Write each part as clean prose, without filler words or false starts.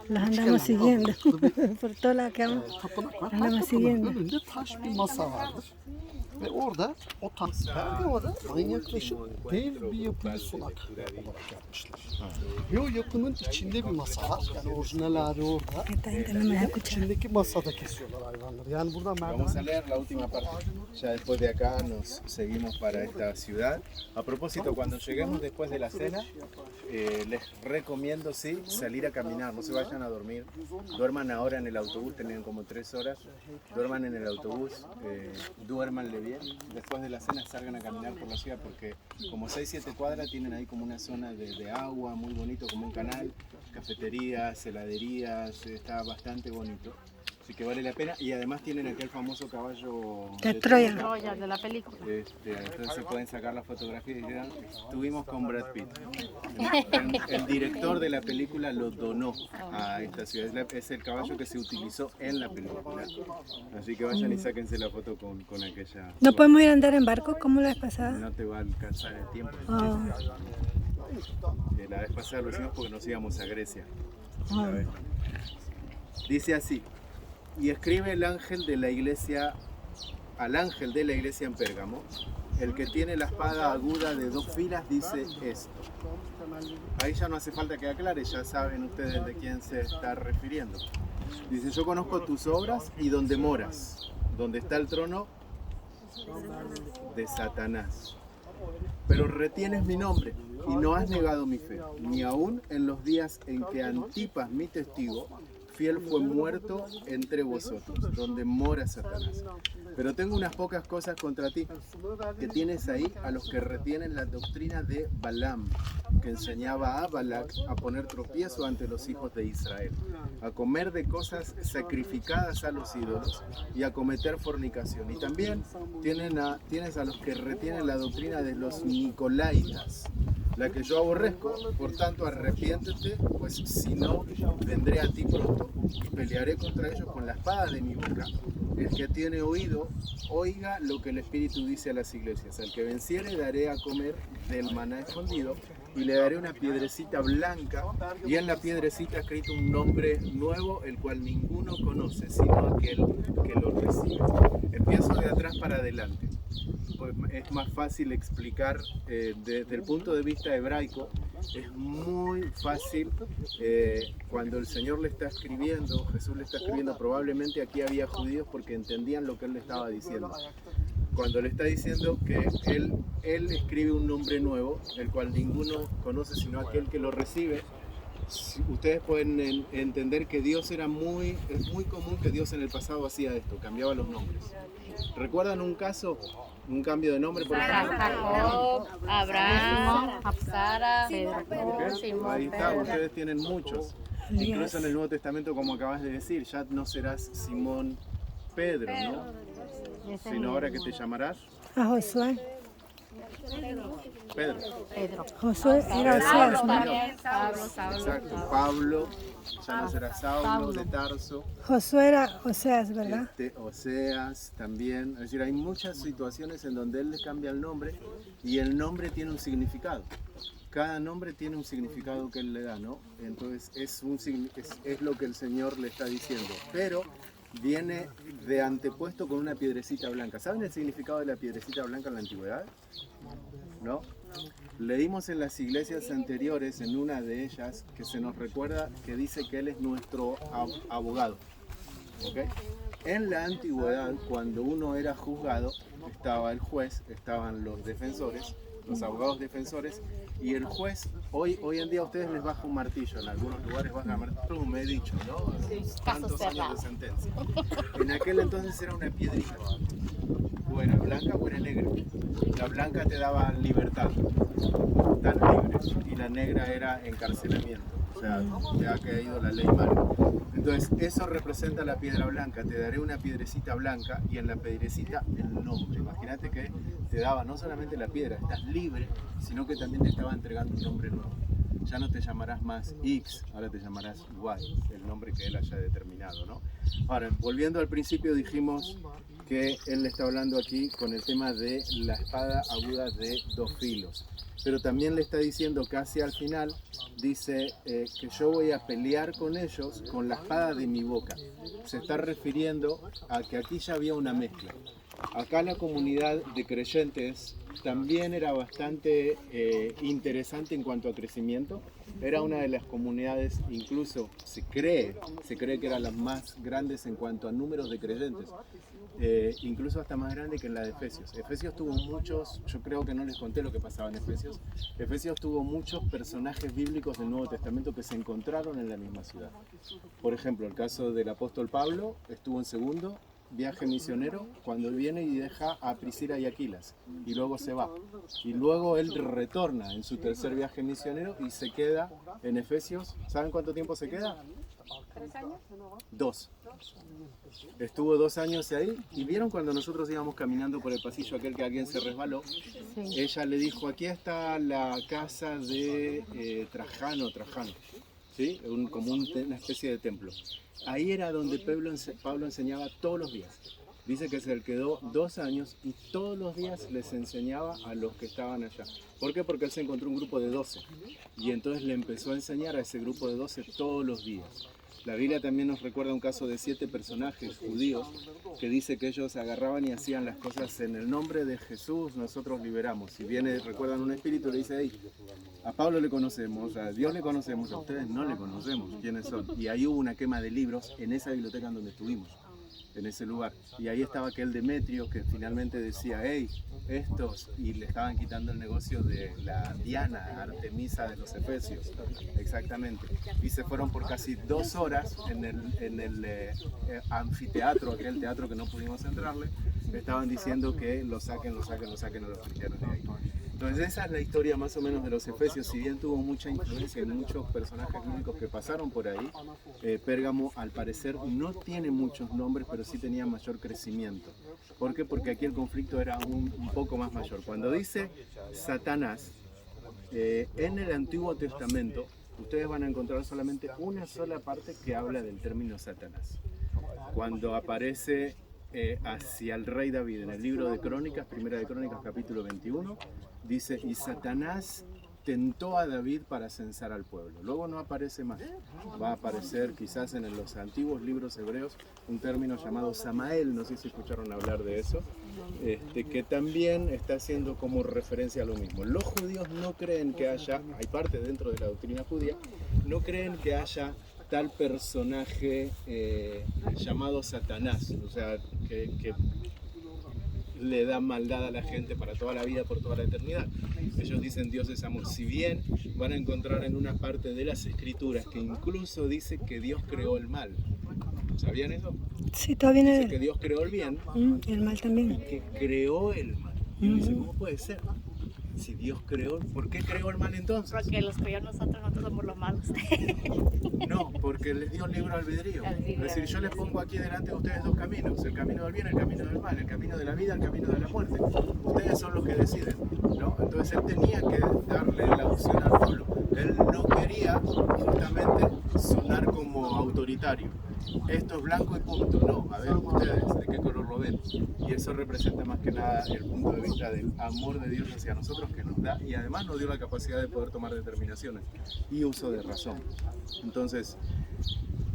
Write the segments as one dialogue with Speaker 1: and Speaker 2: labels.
Speaker 1: Las andamos siguiendo. Por toda la cama.
Speaker 2: Tapınak var.
Speaker 1: Hemen
Speaker 2: Her
Speaker 1: siguiendo.
Speaker 2: tapınağın önünde taş bir masa vardır. Ve orada o perdevada manyaklaşıp dev bir yapıyı sunak olarak yapmışlar. Ve o yapının içinde bir masa var. Yani orijinal hali orada.
Speaker 1: No me escucha.
Speaker 2: İçindeki masada kesiyorlar hayvanları. Yani burada
Speaker 3: Vamos a
Speaker 2: merdiven.
Speaker 3: leer la última parte. Ya después de acá nos seguimos para esta ciudad. A propósito, cuando lleguemos después de la cena, les recomiendo sí salir a caminar, no se vayan a dormir. Duerman ahora en el autobús, tienen como 3 horas. Duerman en el autobús, duérmanle bien. Después de la cena salgan a caminar por la ciudad porque como 6-7 cuadras tienen ahí como una zona de agua muy bonito, como un canal, cafeterías, heladerías, está bastante bonito. Así que vale la pena y además tienen aquel famoso caballo
Speaker 1: De Troya.
Speaker 4: Troya de la película.
Speaker 3: Entonces se pueden sacar la fotografía y dirán, estuvimos con Brad Pitt. El director de la película lo donó a esta ciudad. Es el caballo que se utilizó en la película. Así que vayan y sáquense la foto con aquella.
Speaker 1: ¿No podemos ir a andar en barco como la vez pasada?
Speaker 3: No te va a alcanzar el tiempo.
Speaker 1: Oh.
Speaker 3: La vez pasada lo hicimos porque nos íbamos a Grecia.
Speaker 1: Oh.
Speaker 3: Dice así. Y escribe el ángel de la iglesia, al ángel de la iglesia en Pérgamo, el que tiene la espada aguda de 2 filas dice esto. Ahí ya no hace falta que aclare, ya saben ustedes de quién se está refiriendo. Dice, yo conozco tus obras y donde moras, donde está el trono de Satanás. Pero retienes mi nombre y no has negado mi fe, ni aún en los días en que Antipas, mi testigo, fiel fue muerto entre vosotros, donde mora Satanás. Pero tengo unas pocas cosas contra ti, que tienes ahí a los que retienen la doctrina de Balaam, que enseñaba a Balac a poner tropiezo ante los hijos de Israel, a comer de cosas sacrificadas a los ídolos y a cometer fornicación. Y también tienes a los que retienen la doctrina de los nicolaitas, la que yo aborrezco. Por tanto, arrepiéntete, pues si no, vendré a ti pronto y pelearé contra ellos con la espada de mi boca. El que tiene oído, oiga lo que el Espíritu dice a las iglesias. Al que venciere daré a comer del maná escondido y le daré una piedrecita blanca y en la piedrecita escrito un nombre nuevo, el cual ninguno conoce, sino aquel que lo recibe. Empiezo de atrás para adelante. Pues es más fácil explicar desde el punto de vista hebraico. Es muy fácil cuando el Señor le está escribiendo, Jesús le está escribiendo, probablemente aquí había judíos porque entendían lo que Él le estaba diciendo. Cuando le está diciendo que él escribe un nombre nuevo, el cual ninguno conoce sino aquel que lo recibe, ustedes pueden entender que es muy común que Dios en el pasado hacía esto, cambiaba los nombres. ¿Recuerdan un caso, un cambio de nombre, por ejemplo?
Speaker 4: Jacob, Abraham, Sara, Pedro, Simón,
Speaker 3: Ahí está, ustedes tienen muchos. Incluso en el Nuevo Testamento, como acabas de decir, ya no serás Simón Pedro, ¿no? Sino ahora que te llamarás
Speaker 1: A Josué.
Speaker 3: Pedro.
Speaker 1: Josué era Oseas, ¿no?
Speaker 4: Pablo, Saulo.
Speaker 3: Exacto, Pablo, ya no será Saulo de Tarso.
Speaker 1: Josué era Oseas, ¿verdad?
Speaker 3: Oseas también, es decir, hay muchas situaciones en donde él le cambia el nombre y el nombre tiene un significado. Cada nombre tiene un significado que él le da, ¿no? Entonces es lo que el Señor le está diciendo, pero viene de antepuesto con una piedrecita blanca. ¿Saben el significado de la piedrecita blanca en la antigüedad? ¿No? Leímos en las iglesias anteriores, en una de ellas, que se nos recuerda que dice que Él es nuestro abogado. ¿Okay? En la antigüedad, cuando uno era juzgado, estaba el juez, estaban los defensores, los abogados defensores, y el juez, hoy en día a ustedes les baja un martillo, en algunos lugares baja un martillo, me he dicho, ¿no? Tantos años de sentencia. En aquel entonces era una piedrita, o era blanca o era negra. La blanca te daba libertad, tan libre, y la negra era encarcelamiento, o sea, te ha caído la ley mal. Entonces, eso representa la piedra blanca. Te daré una piedrecita blanca y en la piedrecita el nombre. Imagínate que te daba no solamente la piedra, estás libre, sino que también te estaba entregando un nombre nuevo. ya no te llamarás más X, ahora te llamarás Y, el nombre que él haya determinado, ¿no? Ahora, volviendo al principio, dijimos que él está hablando aquí con el tema de la espada aguda de 2 filos. Pero también le está diciendo casi al final, dice que yo voy a pelear con ellos con la espada de mi boca. Se está refiriendo a que aquí ya había una mezcla. Acá la comunidad de creyentes también era bastante interesante en cuanto a crecimiento. Era una de las comunidades, incluso se cree que eran las más grandes en cuanto a números de creyentes. Incluso hasta más grande que en la de Efesios. Efesios tuvo muchos, yo creo que no les conté lo que pasaba en Efesios. Efesios tuvo muchos personajes bíblicos del Nuevo Testamento que se encontraron en la misma ciudad. Por ejemplo, el caso del apóstol Pablo estuvo en segundo viaje misionero cuando viene y deja a Priscila y Aquilas y luego se va. Y luego él retorna en su tercer viaje misionero y se queda en Efesios. ¿Saben cuánto tiempo se queda?
Speaker 4: 3 años.
Speaker 3: 2. Estuvo 2 años ahí y vieron cuando nosotros íbamos caminando por el pasillo aquel que alguien se resbaló.
Speaker 4: Sí.
Speaker 3: Ella le dijo, aquí está la casa de Trajano, ¿sí? Como una especie de templo. Ahí era donde Pablo enseñaba todos los días. Dice que se quedó 2 años y todos los días les enseñaba a los que estaban allá. ¿Por qué? Porque él se encontró un grupo de 12 y entonces le empezó a enseñar a ese grupo de 12 todos los días. La Biblia también nos recuerda un caso de 7 personajes judíos que dice que ellos agarraban y hacían las cosas en el nombre de Jesús, nosotros liberamos. Si viene, recuerdan un espíritu, le dice, hey, a Pablo le conocemos, a Dios le conocemos, a ustedes no le conocemos, ¿quiénes son? Y ahí hubo una quema de libros en esa biblioteca en donde estuvimos, en ese lugar. Y ahí estaba aquel Demetrio que finalmente decía, hey, estos, y le estaban quitando el negocio de la Diana, Artemisa de los Efesios, exactamente. Y se fueron por casi 2 horas en el anfiteatro, aquel teatro que no pudimos entrarle, estaban diciendo que lo saquen a los cristianos de ahí. Entonces esa es la historia más o menos de los Efesios. Si bien tuvo mucha influencia en muchos personajes bíblicos que pasaron por ahí, Pérgamo al parecer no tiene muchos nombres, pero sí tenía mayor crecimiento. ¿Por qué? Porque aquí el conflicto era un poco más mayor. Cuando dice Satanás, en el Antiguo Testamento, ustedes van a encontrar solamente una sola parte que habla del término Satanás. Cuando aparece hacia el rey David en el libro de Crónicas, Primera de Crónicas capítulo 21, dice, y Satanás tentó a David para censar al pueblo. Luego no aparece más. Va a aparecer quizás en los antiguos libros hebreos un término llamado Samael, no sé si escucharon hablar de eso, que también está haciendo como referencia a lo mismo. Los judíos no creen que haya, hay parte dentro de la doctrina judía, no creen que haya tal personaje llamado Satanás, o sea, que le da maldad a la gente para toda la vida, por toda la eternidad. Ellos dicen Dios es amor. Si bien van a encontrar en una parte de las escrituras que incluso dice que Dios creó el mal. ¿Sabían eso?
Speaker 1: Sí, todo viene
Speaker 3: Dice que Dios creó el bien
Speaker 1: y el mal también.
Speaker 3: y que creó el mal. Y uno dice, ¿cómo puede ser? Si Dios creó, ¿por qué creó el mal entonces?
Speaker 4: Porque los creó nosotros somos los malos.
Speaker 3: No, porque les dio libre albedrío. Es decir, yo les pongo aquí delante de ustedes 2 caminos, el camino del bien, el camino del mal, el camino de la vida, el camino de la muerte. Ustedes son los que deciden, ¿no? Entonces él tenía que darle la opción al pueblo. Él no quería justamente sonar como autoritario. Esto es blanco y punto. No, a ver ustedes, ¿de qué color lo ven? Y eso representa más que nada el punto de vista del amor de Dios hacia nosotros que nos da y además nos dio la capacidad de poder tomar determinaciones y uso de razón. Entonces,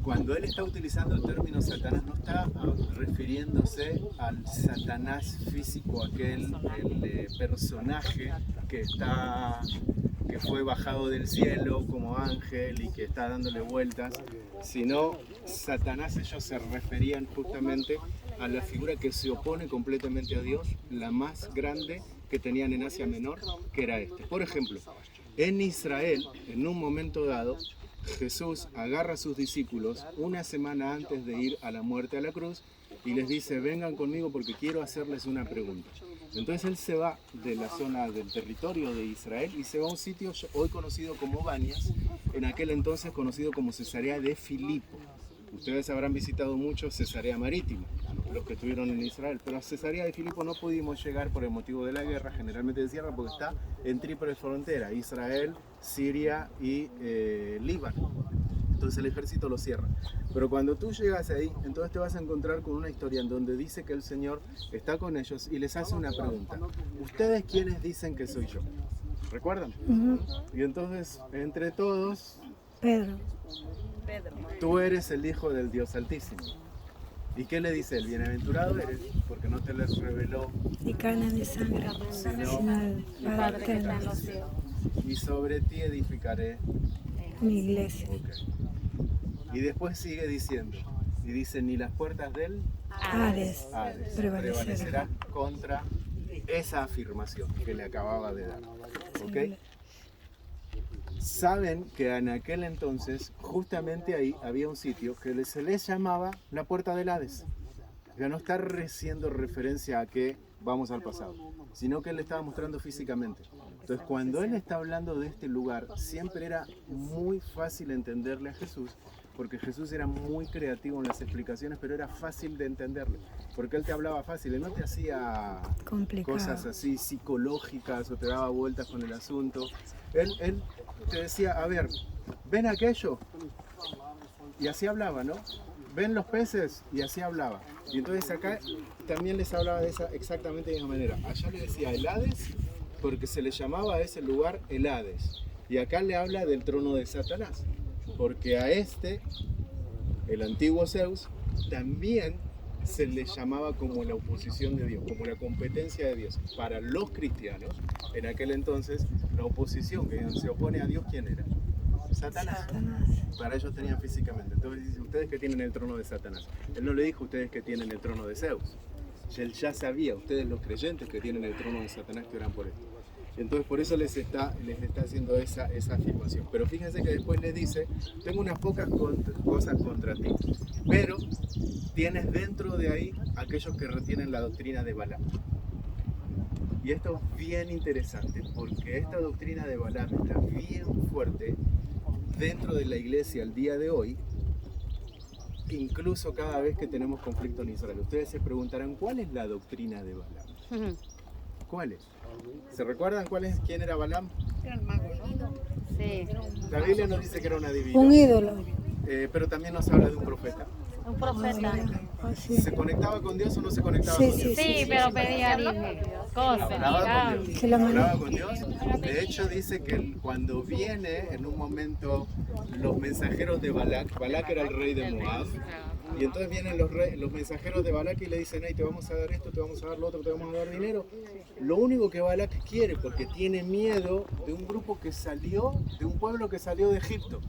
Speaker 3: cuando él está utilizando el término Satanás, no está refiriéndose al Satanás físico, aquel personaje que fue bajado del cielo como ángel y que está dándole vueltas, sino Satanás, ellos se referían justamente a la figura que se opone completamente a Dios, la más grande que tenían en Asia Menor, que era este. Por ejemplo, en Israel, en un momento dado, Jesús agarra a sus discípulos una semana antes de ir a la muerte a la cruz y les dice, vengan conmigo porque quiero hacerles una pregunta. Entonces él se va de la zona del territorio de Israel y se va a un sitio hoy conocido como Banias, en aquel entonces conocido como Cesarea de Filipo. Ustedes habrán visitado mucho Cesarea Marítima, los que estuvieron en Israel, pero a Cesarea de Filipo no pudimos llegar por el motivo de la guerra, generalmente de cierra, porque está en triple frontera, Israel, Siria y Líbano. Entonces el ejército lo cierra. Pero cuando tú llegas ahí, entonces te vas a encontrar con una historia en donde dice que el Señor está con ellos y les hace una pregunta. ¿Ustedes quiénes dicen que soy yo? ¿Recuerdan? Y entonces, entre todos,
Speaker 1: Pedro.
Speaker 3: tú eres el Hijo del Dios Altísimo. ¿Y qué le dice él? Bienaventurado eres, porque no te les reveló
Speaker 1: Y carne de sangre, sino el Padre eterno,
Speaker 3: y sobre ti edificaré.
Speaker 1: mi iglesia.
Speaker 3: Y después sigue diciendo, y dice, ni las puertas del
Speaker 1: Hades
Speaker 3: Hades
Speaker 1: prevalecerá.
Speaker 3: prevalecerán contra esa afirmación que le acababa de dar. ¿Ok? Saben que en aquel entonces, justamente ahí había un sitio que se les llamaba la puerta del Hades. Ya no está haciendo referencia a que vamos al pasado, sino que él le estaba mostrando físicamente. Entonces, cuando él está hablando de este lugar, siempre era muy fácil entenderle a Jesús, porque Jesús era muy creativo en las explicaciones, pero era fácil de entenderle, porque él te hablaba fácil, él no te hacía
Speaker 1: Complicado.
Speaker 3: cosas así psicológicas o te daba vueltas con el asunto. Él te decía, a ver, ¿ven aquello? Y así hablaba, ¿no? ¿Ven los peces? Y así hablaba. Y entonces acá también les hablaba de esa, exactamente de esa manera. Allá le decía el Hades, porque se le llamaba a ese lugar el Hades. Y acá le habla del trono de Satanás, porque a este, el antiguo Zeus, también se le llamaba como la oposición de Dios, como la competencia de Dios. Para los cristianos, en aquel entonces, la oposición que se opone a Dios, ¿quién era? Satanás. Para ellos tenían físicamente. Entonces dice, ustedes que tienen el trono de Satanás. Él no le dijo, ustedes que tienen el trono de Zeus. Él ya sabía, ustedes los creyentes que tienen el trono de Satanás, que oran por esto. Entonces por eso les está haciendo esa afirmación. Pero fíjense que después les dice, tengo unas pocas cosas contra ti, pero tienes dentro de ahí aquellos que retienen la doctrina de Balaam. Y esto es bien interesante, porque esta doctrina de Balaam está bien fuerte dentro de la iglesia al día de hoy, incluso cada vez que tenemos conflicto en Israel. Ustedes se preguntarán, ¿cuál es la doctrina de Balaam? ¿Cuál es? ¿Se recuerdan quién era Balaam?
Speaker 4: Era el mago, ¿no? Sí.
Speaker 3: La Biblia nos dice que era un adivino,
Speaker 1: Un ídolo.
Speaker 3: pero también nos habla de un profeta.
Speaker 4: Un profeta.
Speaker 1: Así.
Speaker 3: ¿Se conectaba con Dios o no se conectaba
Speaker 1: Sí,
Speaker 3: con Dios?
Speaker 4: Sí, pero pedía cosas.
Speaker 3: Hablaba con Dios.
Speaker 1: Que la
Speaker 3: Hablaba con Dios. De hecho dice que cuando viene en un momento los mensajeros de Balac era el rey de Moab, y entonces vienen los mensajeros de Balac y le dicen, hey, te vamos a dar esto, te vamos a dar lo otro, te vamos a dar dinero. Lo único que Balac quiere, porque tiene miedo de un grupo que salió, de un pueblo que salió de Egipto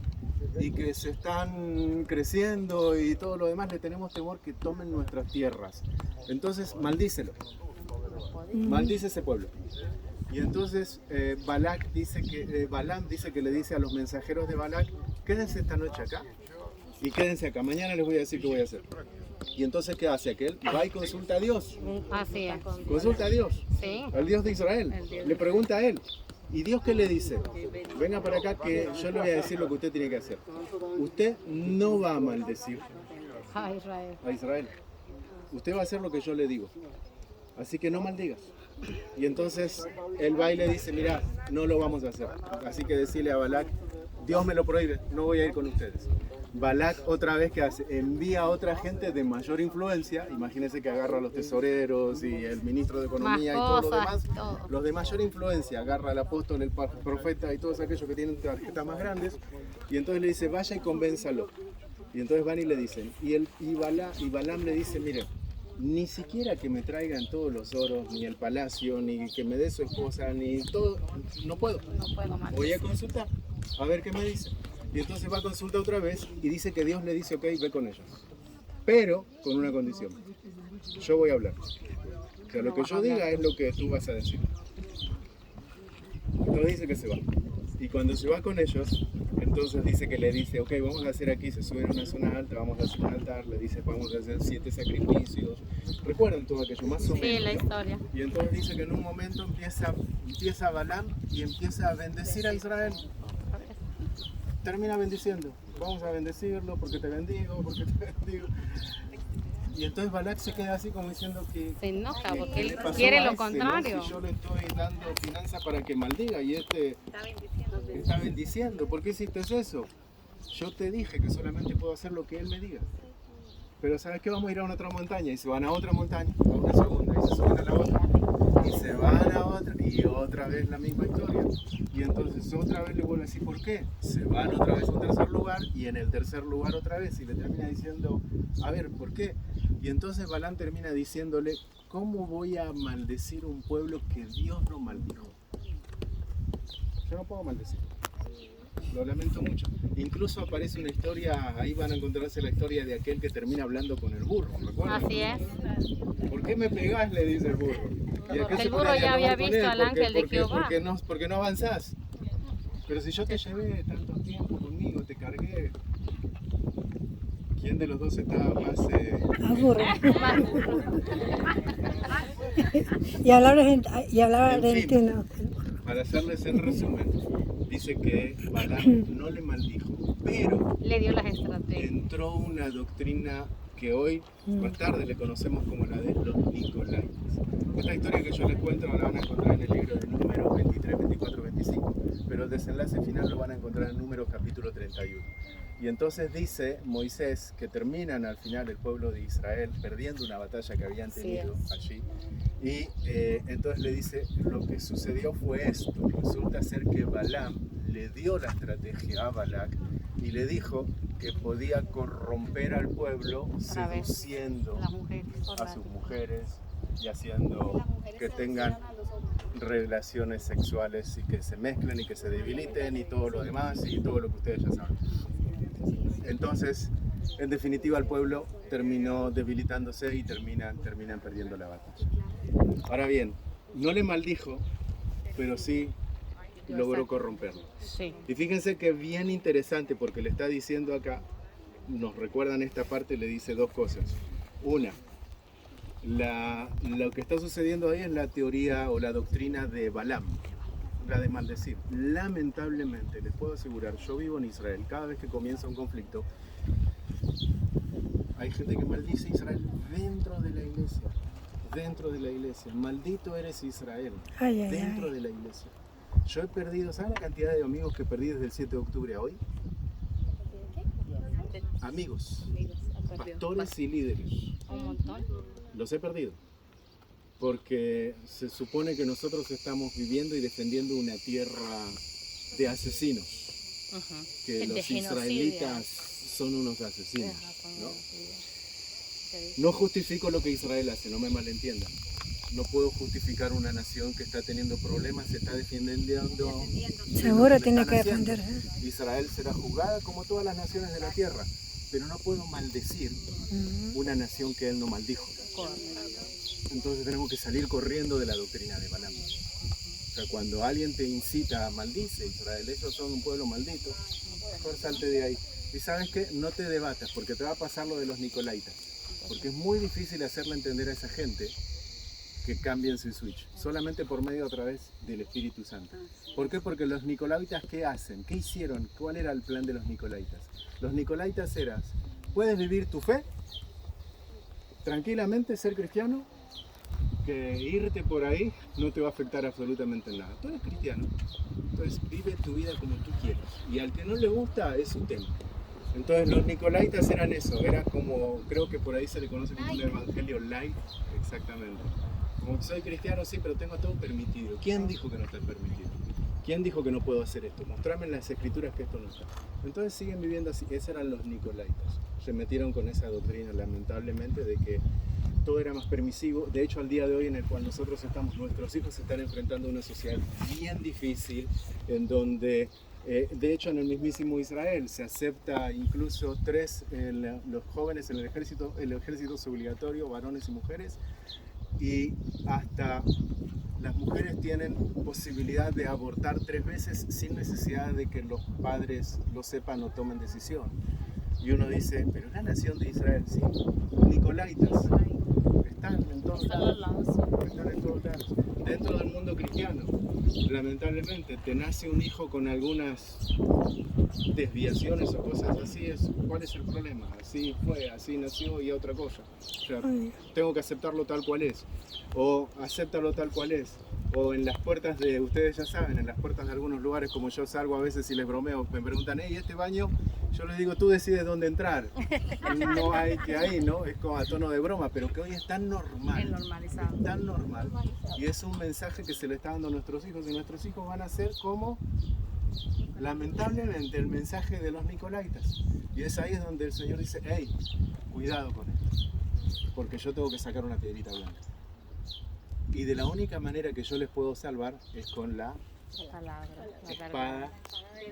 Speaker 3: y que se están creciendo y todo lo demás, le tenemos temor que tomen nuestras tierras. Entonces maldícelo, maldice ese pueblo. Y entonces Balaam dice que le dice a los mensajeros de Balac, quédense esta noche acá y quédense acá, mañana les voy a decir qué voy a hacer. Y entonces, ¿qué hace aquel? Va y consulta a Dios.
Speaker 4: Así es.
Speaker 3: Consulta a Dios,
Speaker 4: Sí.
Speaker 3: al Dios de Israel. Le pregunta a él. ¿Y Dios qué le dice? Venga para acá que yo le voy a decir lo que usted tiene que hacer. Usted no va a maldecir
Speaker 4: A Israel.
Speaker 3: a Israel. Usted va a hacer lo que yo le digo. Así que no maldigas. Y entonces él va y le dice, mira, no lo vamos a hacer. Así que decirle a Balac, Dios me lo prohíbe, no voy a ir con ustedes. Balac otra vez que hace, envía a otra gente de mayor influencia, imagínense que agarra a los tesoreros y el ministro de Economía y todo lo demás, los de mayor influencia, agarra al apóstol, el profeta y todos aquellos que tienen tarjetas más grandes, y entonces le dice, vaya y convénzalo. Y entonces van y le dicen, y Balaam le dice, miren, ni siquiera que me traigan todos los oros, ni el palacio, ni que me dé su esposa, ni todo, no puedo.
Speaker 4: No puedo más.
Speaker 3: Voy a consultar, a ver qué me dice. Y entonces va a consultar otra vez y dice que Dios le dice, ok, ve con ellos. Pero con una condición. Yo voy a hablar. O sea, lo que yo diga es lo que tú vas a decir. Entonces dice que se va. Y cuando se va con ellos, entonces dice que le dice, ok, vamos a hacer aquí, se sube en una zona alta, vamos a hacer un altar, le dice, vamos a hacer 7 sacrificios. ¿Recuerdan todo aquello? Más o menos.
Speaker 4: Sí, la
Speaker 3: ¿no?
Speaker 4: historia.
Speaker 3: Y entonces dice que en un momento empieza Balaam y empieza a bendecir a Israel. termina bendiciendo. Vamos a bendecirlo porque te bendigo, porque te bendigo. Y entonces Balak se queda así como diciendo que...
Speaker 4: Se enoja porque
Speaker 3: ¿qué
Speaker 4: él
Speaker 3: le pasó
Speaker 4: quiere
Speaker 3: a
Speaker 4: lo
Speaker 3: este,
Speaker 4: contrario.
Speaker 3: no? Si yo le estoy dando finanza para que maldiga y este está bendiciendo. ¿Por qué hiciste eso? Yo te dije que solamente puedo hacer lo que él me diga. Pero ¿sabes qué? Vamos a ir a una otra montaña. Y se van a otra montaña, a una segunda, y se suben a la otra. Y se van a otra, y otra vez la misma historia. Y entonces otra vez le vuelvo a decir, ¿por qué? Se van otra vez a un tercer lugar, y en el tercer lugar otra vez, y le termina diciendo, a ver, ¿por qué? Y entonces Balán termina diciéndole, ¿cómo voy a maldecir un pueblo que Dios no maldijo? Yo no puedo maldecir. Lo lamento mucho. Incluso aparece una historia, ahí van a encontrarse la historia de aquel que termina hablando con el burro, ¿recuerdan?
Speaker 4: Así es.
Speaker 3: ¿Por qué me pegás? Le dice el burro. ¿Y a qué
Speaker 4: Porque
Speaker 3: se
Speaker 4: el burro
Speaker 3: pone a
Speaker 4: ya había
Speaker 3: dialogar con
Speaker 4: visto
Speaker 3: él?
Speaker 4: al
Speaker 3: ¿Por qué?
Speaker 4: ángel de
Speaker 3: ¿Por qué?
Speaker 4: Jehová.
Speaker 3: Porque no avanzás. Pero si yo te llevé tanto tiempo conmigo, te cargué, ¿quién de los dos estaba más...
Speaker 1: Aburre. Y hablaba
Speaker 3: En fin.
Speaker 1: argentino.
Speaker 3: Para hacerles el resumen, dice que Balaam no le maldijo, pero
Speaker 4: Le dio las estrategias.
Speaker 3: entró una doctrina que hoy, más tarde, le conocemos como la de los Nicolaitas. Esta historia que yo les cuento la van a encontrar en el libro de Números 23, 24, 25, pero el desenlace final lo van a encontrar en Números capítulo 31. Y entonces dice Moisés que terminan al final el pueblo de Israel perdiendo una batalla que habían tenido allí. Y entonces le dice, lo que sucedió fue esto. Resulta ser que Balaam le dio la estrategia a Balak y le dijo que podía corromper al pueblo
Speaker 4: Otra vez.
Speaker 3: seduciendo
Speaker 4: Las mujeres.
Speaker 3: a sus mujeres y haciendo que tengan relaciones sexuales y que se mezclen y que se debiliten y todo lo demás y todo lo que ustedes ya saben. Entonces, en definitiva, el pueblo terminó debilitándose y terminan perdiendo la batalla. Ahora bien, no le maldijo, pero sí logró corromperlo.
Speaker 4: Sí.
Speaker 3: Y fíjense que bien interesante porque le está diciendo acá, nos recuerdan esta parte, le dice dos cosas. Una, lo que está sucediendo ahí es la teoría o la doctrina de Balaam, la de maldecir. Lamentablemente, les puedo asegurar, yo vivo en Israel, cada vez que comienza un conflicto, hay gente que maldice a Israel dentro de la iglesia. Dentro de la iglesia. Maldito eres Israel.
Speaker 1: Ay, ay,
Speaker 3: Dentro
Speaker 1: ay.
Speaker 3: de la iglesia. Yo he perdido, ¿saben la cantidad de amigos que perdí desde el 7 de octubre a hoy? Amigos, pastores y líderes.
Speaker 4: Un montón.
Speaker 3: Los he perdido. Porque se supone que nosotros estamos viviendo y defendiendo una tierra de asesinos.
Speaker 4: Ujú.
Speaker 3: Que
Speaker 4: De
Speaker 3: los
Speaker 4: genocidio.
Speaker 3: israelitas son unos asesinos.
Speaker 4: Ajá, con
Speaker 3: ¿no?
Speaker 4: genocidio.
Speaker 3: No justifico lo que Israel hace, no me malentiendan. No puedo justificar una nación que está teniendo problemas, se está defendiendo.
Speaker 1: Seguro tiene que defender.
Speaker 3: Israel será juzgada como todas las naciones de la tierra, pero no puedo maldecir una nación que él no maldijo. Entonces tenemos que salir corriendo de la doctrina de Balaam. O sea, cuando alguien te incita a maldice Israel, ellos son un pueblo maldito, mejor salte de ahí. Y sabes qué, no te debatas porque te va a pasar lo de los Nicolaitas. Porque es muy difícil hacerle entender a esa gente que cambien su switch, solamente por medio otra vez del Espíritu Santo. ¿Por qué? Porque los Nicolaitas, ¿qué hacen? ¿Qué hicieron? ¿Cuál era el plan de los Nicolaitas? Los Nicolaitas eran, puedes vivir tu fe tranquilamente, ser cristiano, que irte por ahí no te va a afectar absolutamente en nada. Tú eres cristiano, entonces vive tu vida como tú quieres. Y al que no le gusta es su tema. Entonces los Nicolaitas eran eso, era como, creo que por ahí se le conoce como un evangelio light, exactamente. Como que soy cristiano, sí, pero tengo todo permitido. ¿Quién dijo que no está permitido? ¿Quién dijo que no puedo hacer esto? Mostrame en las escrituras que esto no está. Entonces siguen viviendo así, esos eran los Nicolaitas. Se metieron con esa doctrina, lamentablemente, de que todo era más permisivo. De hecho, al día de hoy en el cual nosotros estamos, nuestros hijos se están enfrentando a una sociedad bien difícil, en donde... de hecho, en el mismísimo Israel se acepta incluso los jóvenes en el ejército es obligatorio, varones y mujeres, y hasta las mujeres tienen posibilidad de abortar 3 veces sin necesidad de que los padres lo sepan o tomen decisión. Y uno dice, pero es la nación de Israel, sí, los Nicolaitas están en todos lados. Están en todos lados. dentro del mundo cristiano, lamentablemente, te nace un hijo con algunas desviaciones o cosas así, ¿cuál es el problema? Así fue, así nació y otra cosa. O sea, tengo que aceptarlo tal cual es, o acéptalo tal cual es. O en las puertas de, ustedes ya saben, en las puertas de algunos lugares, como yo salgo a veces y les bromeo, me preguntan, hey, ¿este baño? Yo les digo, tú decides dónde entrar. No hay que ahí, ¿no? Es como a tono de broma, pero que hoy es tan normal.
Speaker 4: Es normalizado.
Speaker 3: Es tan normal. Y es un mensaje que se le está dando a nuestros hijos, y nuestros hijos van a ser como, lamentablemente, el mensaje de los nicolaitas. Y es ahí donde el Señor dice, hey, cuidado con esto, porque yo tengo que sacar una piedrita blanca. Y de la única manera que yo les puedo salvar es con la
Speaker 4: Palabra.
Speaker 3: espada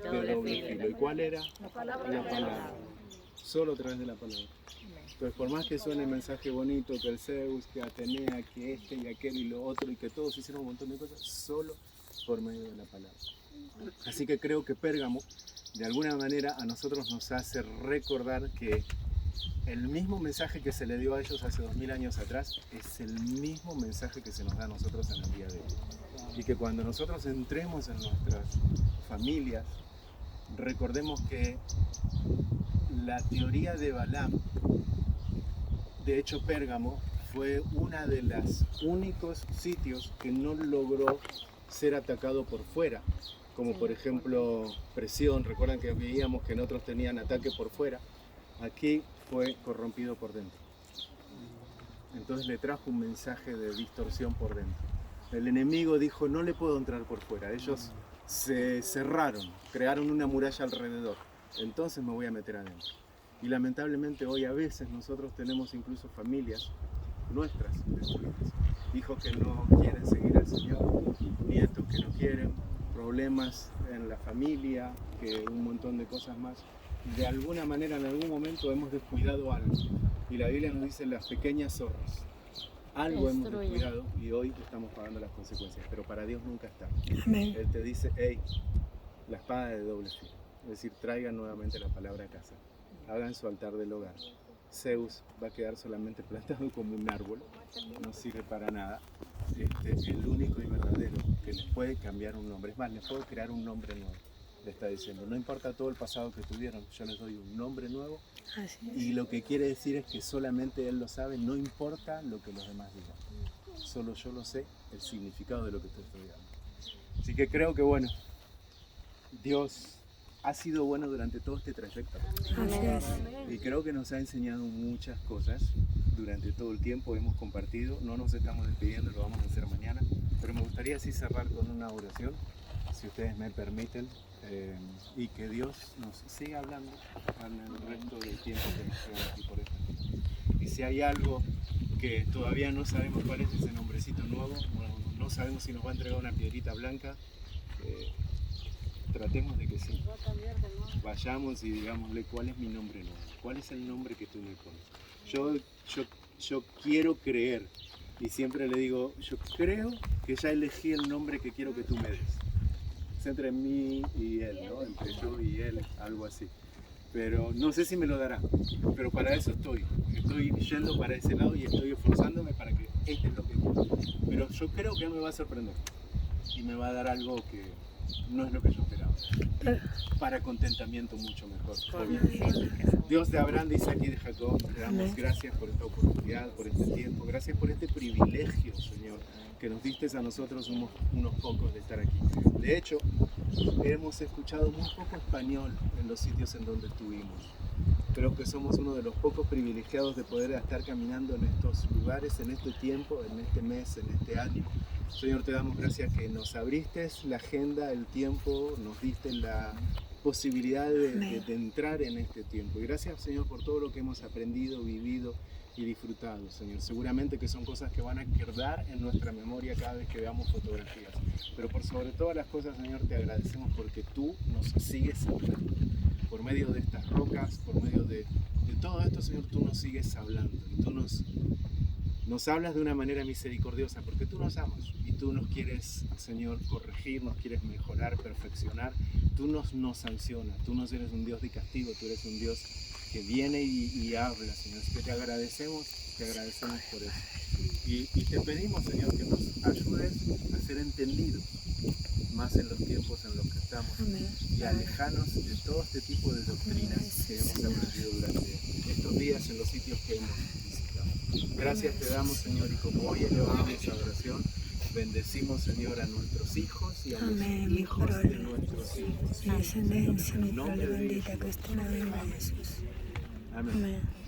Speaker 3: de doble filo. ¿Y cuál era? La palabra. Solo a través de la palabra. Entonces, por más que suene el mensaje bonito, que el Zeus, que Atenea, que este y aquel y lo otro, y que todos hicieron un montón de cosas, solo por medio de la palabra. Así que creo que Pérgamo, de alguna manera, a nosotros nos hace recordar que el mismo mensaje que se le dio a ellos hace 2000 años atrás es el mismo mensaje que se nos da a nosotros en el día de hoy. Y que cuando nosotros entremos en nuestras familias, recordemos que la teoría de Balaam, de hecho Pérgamo, fue uno de los únicos sitios que no logró ser atacado por fuera. Como por ejemplo presión, recuerdan que veíamos que en otros tenían ataque por fuera. Aquí fue corrompido por dentro. Entonces le trajo un mensaje de distorsión por dentro. El enemigo dijo, no le puedo entrar por fuera. Ellos se cerraron, crearon una muralla alrededor. Entonces me voy a meter adentro. Y lamentablemente hoy a veces nosotros tenemos incluso familias nuestras destruidas. Hijos que no quieren seguir al Señor, nietos que no quieren, problemas en la familia, que un montón de cosas más. De alguna manera, en algún momento hemos descuidado algo. Y la Biblia nos dice las pequeñas zorras. Algo hemos descuidado y hoy estamos pagando las consecuencias. Pero para Dios nunca está.
Speaker 1: Amén.
Speaker 3: Él te dice, hey, la espada de doble filo. Es decir, traigan nuevamente la palabra a casa. Hagan su altar del hogar. Zeus va a quedar solamente plantado como un árbol. No sirve para nada. El único y verdadero que les puede cambiar un nombre. Es más, les puedo crear un nombre nuevo. Le está diciendo, no importa todo el pasado que tuvieron, yo les doy un nombre nuevo.
Speaker 1: Así es.
Speaker 3: Y lo que quiere decir es que solamente Él lo sabe, no importa lo que los demás digan. Solo yo lo sé, el significado de lo que te estoy dando. Así que creo que bueno, Dios ha sido bueno durante todo este trayecto.
Speaker 1: Así es.
Speaker 3: Y creo que nos ha enseñado muchas cosas durante todo el tiempo, hemos compartido, no nos estamos despidiendo, lo vamos a hacer mañana, pero me gustaría así cerrar con una oración, si ustedes me permiten, y que Dios nos siga hablando en el resto del tiempo que nos queda aquí por esta. Y si hay algo que todavía no sabemos cuál es ese nombrecito nuevo, no sabemos si nos va a entregar una piedrita blanca, tratemos de que sí. Vayamos y digámosle cuál es mi nombre nuevo, cuál es el nombre que tú me pones. Yo quiero creer, y siempre le digo, yo creo que ya elegí el nombre que quiero que tú me des. Es entre mí y él, ¿no? Entre yo y él, algo así. Pero no sé si me lo dará, pero para eso estoy yendo para ese lado y estoy esforzándome para que este es lo que quiero. Pero yo creo que él me va a sorprender y me va a dar algo que no es lo que yo esperaba. Para contentamiento mucho mejor. Dios de Abraham, de Isaac y de Jacob, te damos gracias por esta oportunidad, por este tiempo, gracias por este privilegio, Señor, que nos diste a nosotros unos pocos de estar aquí. De hecho, hemos escuchado muy poco español en los sitios en donde estuvimos. Creo que somos uno de los pocos privilegiados de poder estar caminando en estos lugares, en este tiempo, en este mes, en este año. Señor, te damos gracias que nos abriste la agenda, el tiempo, nos diste la posibilidad de entrar en este tiempo. Y gracias, Señor, por todo lo que hemos aprendido, vivido y disfrutado, Señor. Seguramente que son cosas que van a quedar en nuestra memoria cada vez que veamos fotografías. Pero por sobre todas las cosas, Señor, te agradecemos porque tú nos sigues hablando. Por medio de estas rocas, por medio de todo esto, Señor, tú nos sigues hablando. Y tú nos hablas de una manera misericordiosa porque tú nos amas y tú nos quieres, Señor, corregir, nos quieres mejorar, perfeccionar. Tú nos sancionas, tú no eres un Dios de castigo, tú eres un Dios que viene y habla, Señor. Así que te agradecemos por eso. Y te pedimos, Señor, que nos ayudes a ser entendidos, más en los tiempos en los que estamos,
Speaker 1: Amén.
Speaker 3: y alejarnos de todo este tipo de doctrinas que hemos aprendido durante estos días en los sitios que hemos visitado. Gracias te damos, Señor, y como hoy elevamos a oración, bendecimos, Señor, a nuestros hijos y a los
Speaker 1: Amén, mi
Speaker 3: hijos de
Speaker 1: prole,
Speaker 3: nuestros hijos.
Speaker 1: mi descendencia, mi
Speaker 3: En nombre
Speaker 1: prole
Speaker 3: de
Speaker 1: bendita que esté en la vida de Jesús.
Speaker 3: Amén.
Speaker 1: Amén.